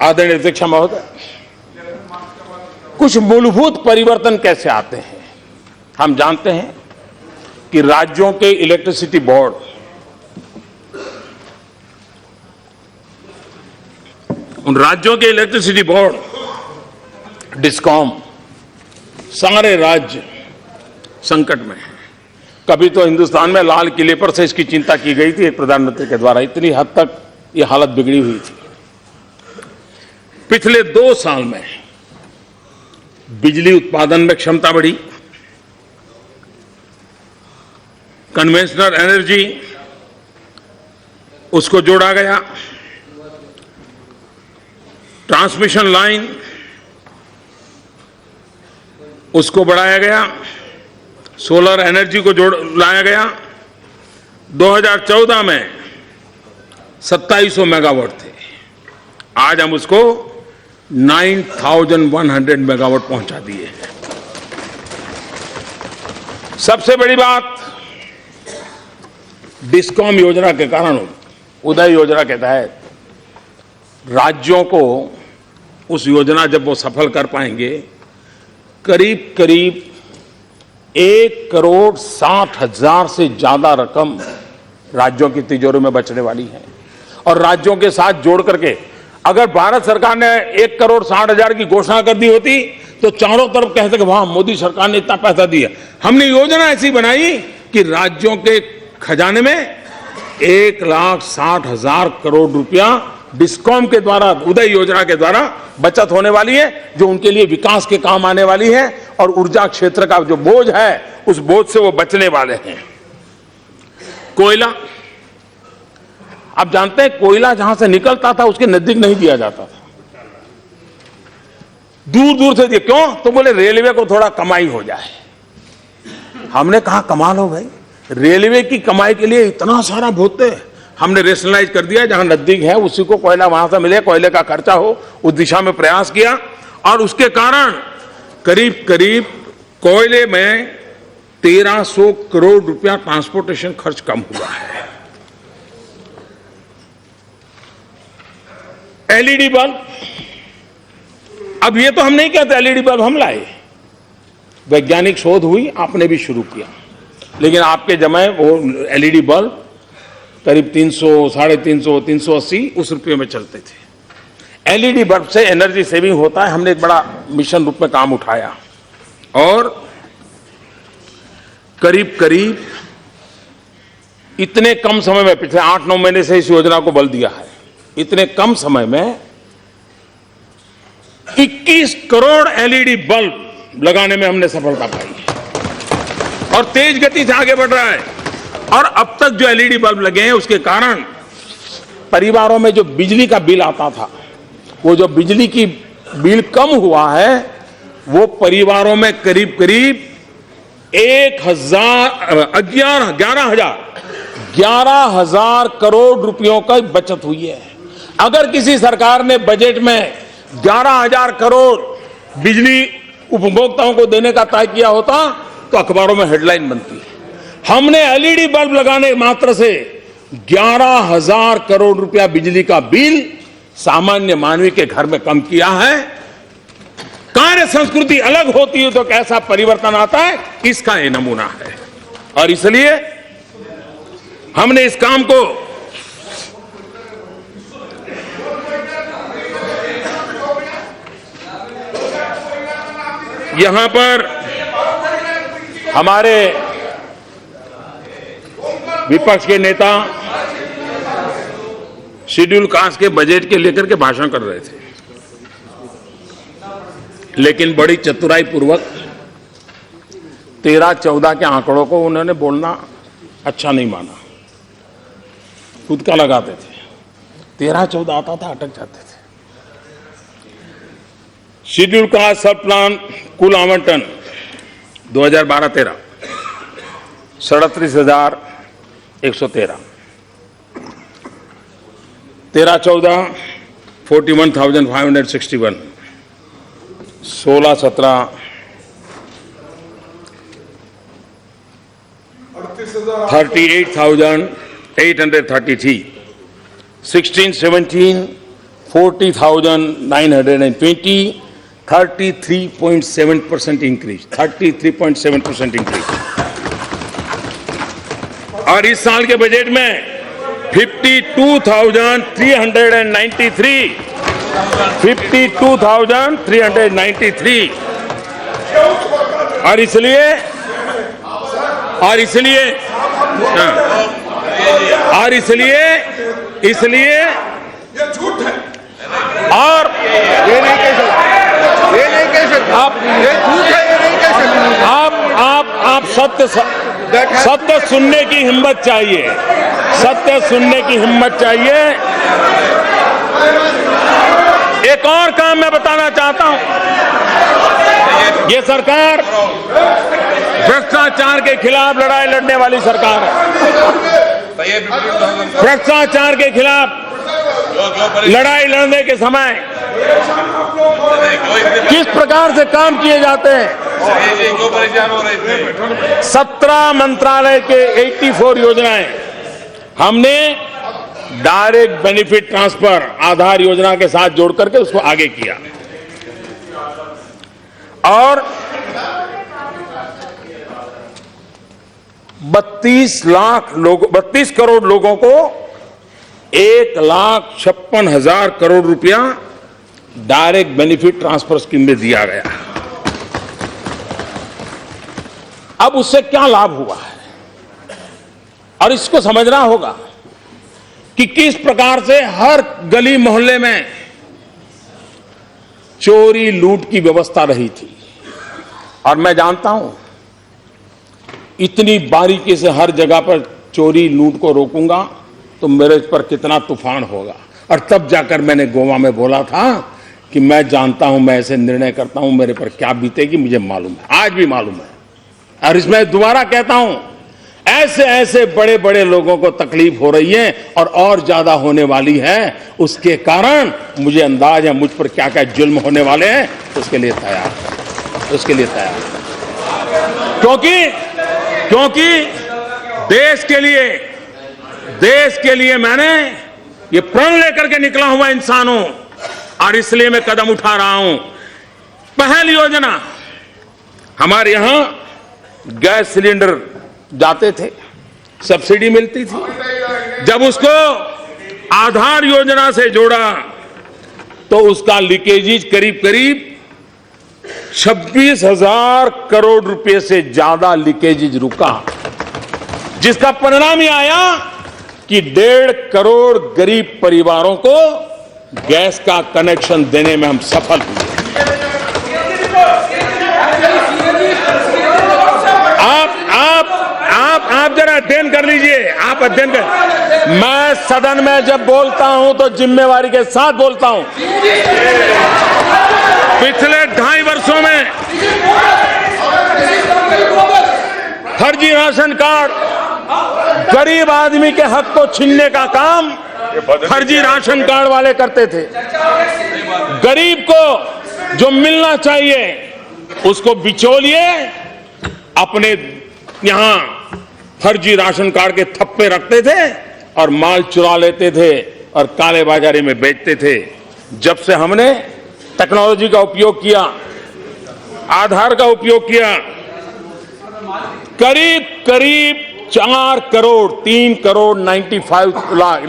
आदरणीय अध्यक्ष महोदय, कुछ मूलभूत परिवर्तन कैसे आते हैं। हम जानते हैं कि राज्यों के इलेक्ट्रिसिटी बोर्ड उन राज्यों के इलेक्ट्रिसिटी बोर्ड डिस्कॉम सारे राज्य संकट में हैं। कभी तो हिंदुस्तान में लाल किले पर से इसकी चिंता की गई थी प्रधानमंत्री के द्वारा, इतनी हद तक ये हालत बिगड़ी हुई थी। पिछले 2 साल में बिजली उत्पादन में क्षमता बढ़ी, कन्वेंशनल एनर्जी उसको जोड़ा गया, ट्रांसमिशन लाइन उसको बढ़ाया गया, सोलर एनर्जी को लाया गया। 2014 में 2700 मेगावाट थे, आज हम उसको 9100 मेगावाट पहुंचा दिए हैं। सबसे बड़ी बात, डिस्कॉम योजना के कारण, उदय योजना के तहत राज्यों को उस योजना जब वो सफल कर पाएंगे, करीब करीब 1,60,00,000 से ज्यादा रकम राज्यों की तिजोरी में बचने वाली है। और राज्यों के साथ जोड़ करके अगर भारत सरकार ने 1,60,00,000 की घोषणा कर दी होती तो चारों तरफ कहते कि वहां मोदी सरकार ने इतना पैसा दिया। हमने योजना ऐसी बनाई कि राज्यों के खजाने में 1,60,000 करोड़ रुपया डिस्कॉम के द्वारा, उदय योजना के द्वारा बचत होने वाली है, जो उनके लिए विकास के काम आने वाली है। और ऊर्जा क्षेत्र का जो बोझ है, उस बोझ से वो बचने वाले हैं। कोयला, आप जानते हैं कोयला जहां से निकलता था उसके नजदीक नहीं दिया जाता था, दूर दूर से दिया। क्यों? तो बोले रेलवे को थोड़ा कमाई हो जाए। हमने कहा कमाल हो भाई, रेलवे की कमाई के लिए इतना सारा भोगते। हमने रेशनलाइज कर दिया, जहां नजदीक है उसी को कोयला वहां से मिले, कोयले का खर्चा हो, उस दिशा में प्रयास किया। और उसके कारण करीब करीब कोयले में 1300 करोड़ रुपया ट्रांसपोर्टेशन खर्च कम हुआ है। एलईडी बल्ब, अब ये तो हम नहीं कहते एलईडी बल्ब हम लाए, वैज्ञानिक शोध हुई, आपने भी शुरू किया। लेकिन आपके जमाने वो एलईडी बल्ब करीब 300, 350, 380 उस रुपये में चलते थे। एलईडी बल्ब से एनर्जी सेविंग होता है। हमने एक बड़ा मिशन रूप में काम उठाया और करीब करीब इतने कम समय में, पिछले 8-9 महीने से इस योजना को बल दिया है, इतने कम समय में 21 करोड़ एलईडी बल्ब लगाने में हमने सफलता पाई है और तेज गति से आगे बढ़ रहा है। और अब तक जो एलईडी बल्ब लगे हैं उसके कारण परिवारों में जो बिजली का बिल आता था, वो जो बिजली की बिल कम हुआ है, वो परिवारों में करीब करीब 11,000 करोड़ रुपयों का बचत हुई है। अगर किसी सरकार ने बजट में 11,000 करोड़ बिजली उपभोक्ताओं को देने का तय किया होता तो अखबारों में हेडलाइन बनती है। हमने एलईडी बल्ब लगाने मात्र से 11,000 करोड़ रुपया बिजली का बिल सामान्य मानवी के घर में कम किया है। कार्य संस्कृति अलग होती है तो कैसा परिवर्तन आता है, इसका यह नमूना है। और इसलिए हमने इस काम को यहां पर हमारे विपक्ष के नेता शेड्यूल कास्ट के बजट के लेकर के भाषण कर रहे थे, लेकिन बड़ी चतुराई पूर्वक 13-14 के आंकड़ों को उन्होंने बोलना अच्छा नहीं माना, खुद का लगाते थे। 13-14 आता था, अटक जाते थे। शेड्यूल कास्ट सब प्लान कुल आवंटन 2012-13 37,113, 13-14 41,561, 16-17 38,833, 16-17 40,920, 33.7% increase, 33.7% increase. और इस साल के बजट में 52,393, 52,393। और इसलिए इसलिए ये झूठ है और ये नहीं कह सकते आप ये झूठ है ये नहीं कह सकते आप सत्य सुनने की हिम्मत चाहिए, सत्य सुनने की हिम्मत चाहिए। एक और काम मैं बताना चाहता हूं, ये सरकार भ्रष्टाचार के खिलाफ लड़ाई लड़ने वाली सरकार है। भ्रष्टाचार के खिलाफ लड़ाई लड़ने के समय किस प्रकार से काम किए जाते हैं। 17 मंत्रालय के 84 योजनाएं हमने डायरेक्ट बेनिफिट ट्रांसफर आधार योजना के साथ जोड़ करके उसको आगे किया और 32 करोड़ लोगों को 1,56,000 करोड़ रुपया डायरेक्ट बेनिफिट ट्रांसफर स्कीम में दिया गया। अब उससे क्या लाभ हुआ है और इसको समझना होगा कि किस प्रकार से हर गली मोहल्ले में चोरी लूट की व्यवस्था रही थी। और मैं जानता हूं इतनी बारीकी से हर जगह पर चोरी लूट को रोकूंगा तो मेरे पर कितना तूफान होगा। और तब जाकर मैंने गोवा में बोला था कि मैं जानता हूं, मैं ऐसे निर्णय करता हूं, मेरे पर क्या बीतेगी मुझे मालूम है, आज भी मालूम है। और इसमें दोबारा कहता हूं, ऐसे ऐसे बड़े बड़े लोगों को तकलीफ हो रही है और ज्यादा होने वाली है। उसके कारण मुझे अंदाज है मुझ पर क्या क्या जुल्म होने वाले हैं, उसके लिए तैयार क्योंकि देश के लिए मैंने ये प्रण लेकर के निकला हुआ इंसान हूं और इसलिए मैं कदम उठा रहा हूं। पहली योजना, हमारे यहां गैस सिलेंडर जाते थे, सब्सिडी मिलती थी। जब उसको आधार योजना से जोड़ा तो उसका लीकेजेज करीब 26,000 करोड़ रुपए से ज्यादा लीकेजेज रुका, जिसका परिणाम यह आया कि 1.5 करोड़ गरीब परिवारों को गैस का कनेक्शन देने में हम सफल हुए। आप जरा अध्ययन कर लीजिए, आप अध्ययन कर। मैं सदन में जब बोलता हूं तो जिम्मेवारी के साथ बोलता हूं। पिछले 2.5 वर्षों में फर्जी राशन कार्ड, गरीब आदमी के हक को छीनने का काम फर्जी राशन कार्ड वाले करते थे। गरीब को जो मिलना चाहिए उसको बिचौलिए अपने यहां फर्जी राशन कार्ड के थप्पे रखते थे और माल चुरा लेते थे और काले बाजारी में बेचते थे। जब से हमने टेक्नोलॉजी का उपयोग किया, आधार का उपयोग किया, करीब 4 करोड़ 3 करोड़ 95 लाख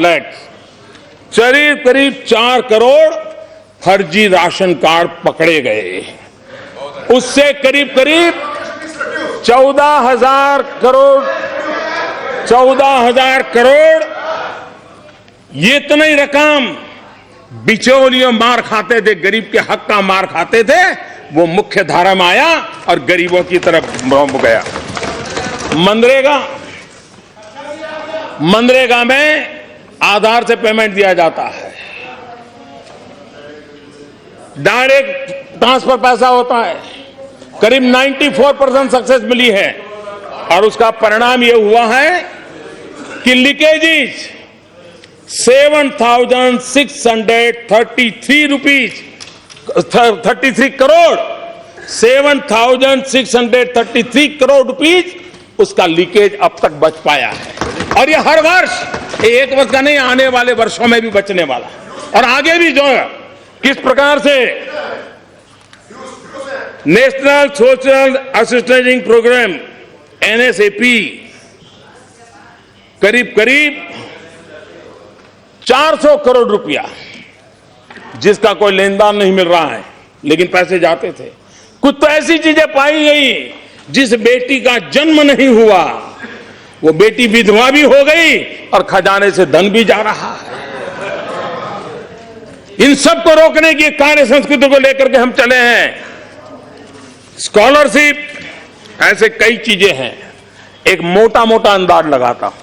करीब 4 करोड़ फर्जी राशन कार्ड पकड़े गए। उससे करीब 14,000 करोड़ ये इतनी रकम बिचौलियों मार खाते थे, गरीब के हक का मार खाते थे, वो मुख्य धारा में आया और गरीबों की तरफ गया। मनरेगा में आधार से पेमेंट दिया जाता है, डायरेक्ट ट्रांसफर पैसा होता है, करीब 94% सक्सेस मिली है। और उसका परिणाम यह हुआ है कि लीकेजेज 7,633 करोड़ 7,633 करोड़ रुपीज उसका लीकेज अब तक बच पाया है। और ये हर वर्ष, एक वर्ष का नहीं, आने वाले वर्षों में भी बचने वाला है। और आगे भी जो किस प्रकार से national social assistance program NSAP करीब करीब 400 करोड़ रुपया जिसका कोई लेनदान नहीं मिल रहा है लेकिन पैसे जाते थे। कुछ तो ऐसी चीजें पाई गई जिस बेटी का जन्म नहीं हुआ वो बेटी विधवा भी हो गई और खजाने से धन भी जा रहा है। इन सब को रोकने की कार्य संस्कृति को लेकर के हम चले हैं। स्कॉलरशिप, ऐसे कई चीजें हैं। एक मोटा मोटा अंदाज लगाता हूं,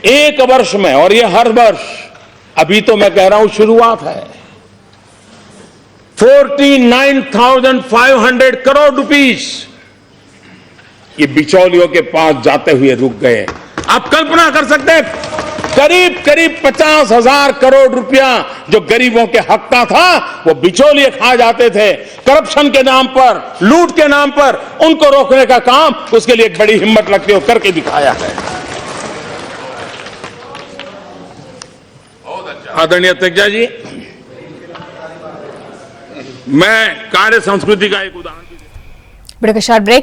एक वर्ष में, और ये हर वर्ष, अभी तो मैं कह रहा हूं शुरुआत है, 49,500 करोड़ रुपीस ये बिचौलियों के पास जाते हुए रुक गए। आप कल्पना कर सकते हैं, करीब करीब 50,000 करोड़ रुपया जो गरीबों के हक का था वो बिचौलिए खा जाते थे। करप्शन के नाम पर, लूट के नाम पर उनको रोकने का काम, उसके लिए एक बड़ी हिम्मत लगती हुए करके दिखाया है। आदरणीय अध्यक्ष जी, मैं कार्य संस्कृति का एक उदाहरण ब्रेक